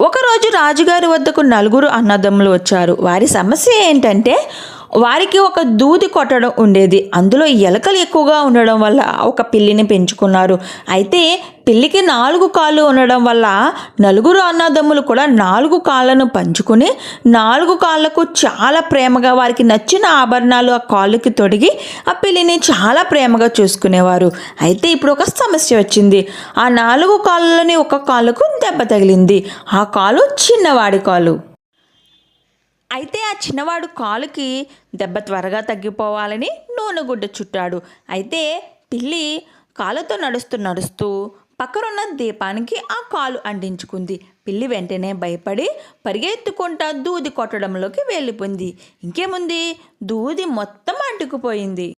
ఒకరోజు రాజుగారి వద్దకు నలుగురు అన్నదమ్ములు వచ్చారు. వారి సమస్య ఏంటంటే వారికి ఒక దూది కొట్టడం ఉండేది. అందులో ఎలకలు ఎక్కువగా ఉండడం వల్ల ఒక పిల్లిని పెంచుకున్నారు. అయితే పిల్లికి 4 కాళ్ళు ఉండడం వల్ల నలుగురు అన్నదమ్ములు కూడా 4 కాళ్ళను పంచుకొని 4 కాళ్ళకు చాలా ప్రేమగా వారికి నచ్చిన ఆభరణాలు ఆ కాళ్ళకి తొడిగి ఆ పిల్లిని చాలా ప్రేమగా చూసుకునేవారు. అయితే ఇప్పుడు ఒక సమస్య వచ్చింది. ఆ 4 కాళ్ళని ఒక కాళ్ళకు దెబ్బ తగిలింది. ఆ కాలు చిన్నవాడి కాలు. అయితే ఆ చిన్నవాడు కాలుకి దెబ్బ త్వరగా తగ్గిపోవాలని నూనె గుడ్డ చుట్టాడు. అయితే పిల్లి కాలుతో నడుస్తూ పక్కనున్న దీపానికి ఆ కాలు అంటించుకుంది. పిల్లి వెంటనే భయపడి పరిగెత్తుకుంటా దూది కొట్టడంలోకి వెళ్ళిపోయింది. ఇంకేముంది, దూది మొత్తం అంటుకుపోయింది.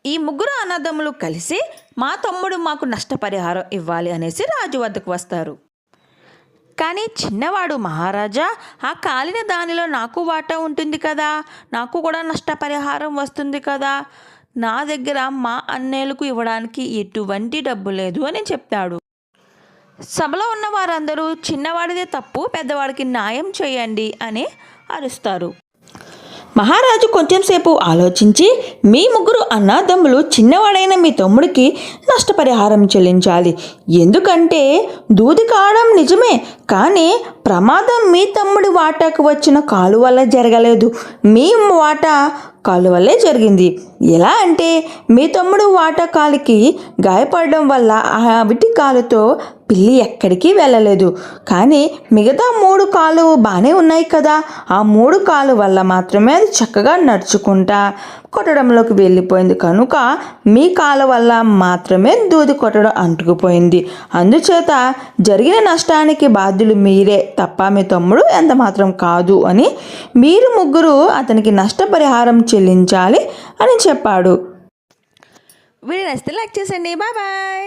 ఈ ముగ్గురు అన్నదమ్ములు కలిసి మా తమ్ముడు మాకు నష్టపరిహారం ఇవ్వాలి అనేసి రాజు వద్దకు వస్తారు. కానీ చిన్నవాడు, మహారాజా, ఆ కాలిన దానిలో నాకు వాటా ఉంటుంది కదా, నాకు కూడా నష్టపరిహారం వస్తుంది కదా, నా దగ్గర మా అన్నయ్యలకు ఇవ్వడానికి ఎటువంటి డబ్బు లేదు అని చెప్తాడు. సభలో ఉన్న వారందరూ చిన్నవాడిదే తప్పు, పెద్దవాడికి న్యాయం చేయండి అని అరుస్తారు. మహారాజు కొంచెంసేపు ఆలోచించి, మీ ముగ్గురు అన్నదమ్ములు చిన్నవాడైన మీ తమ్ముడికి నష్టపరిహారం చెల్లించాలి. ఎందుకంటే దూది కావడం నిజమే, కానీ ప్రమాదం మీ తమ్ముడి వాటాకు వచ్చిన కాలు వల్ల జరగలేదు, మీ వాటా కాలు వల్లే జరిగింది. ఎలా అంటే మీ తమ్ముడు వాటా కాలికి గాయపడడం వల్ల ఆ విటి కాలుతో పిల్లి ఎక్కడికి వెళ్ళలేదు, కానీ మిగతా 3 కాళ్ళు బాగానే ఉన్నాయి కదా, ఆ 3 కాళ్ళు వల్ల మాత్రమే అది చక్కగా నడుచుకుంటా కొట్టడంలోకి వెళ్ళిపోయింది. కనుక మీ కాళ్ళ వల్ల మాత్రమే దూది కొట్టడం అంటుకుపోయింది. అందుచేత జరిగిన నష్టానికి బాధ్యులు మీరే తప్ప మీ తమ్ముడు ఎంత మాత్రం కాదు అని మీరు ముగ్గురు అతనికి నష్టపరిహారం చెల్లించాలి అని చెప్పాడు. వీడియో నచ్చితే లైక్ చేయండి. Bye bye.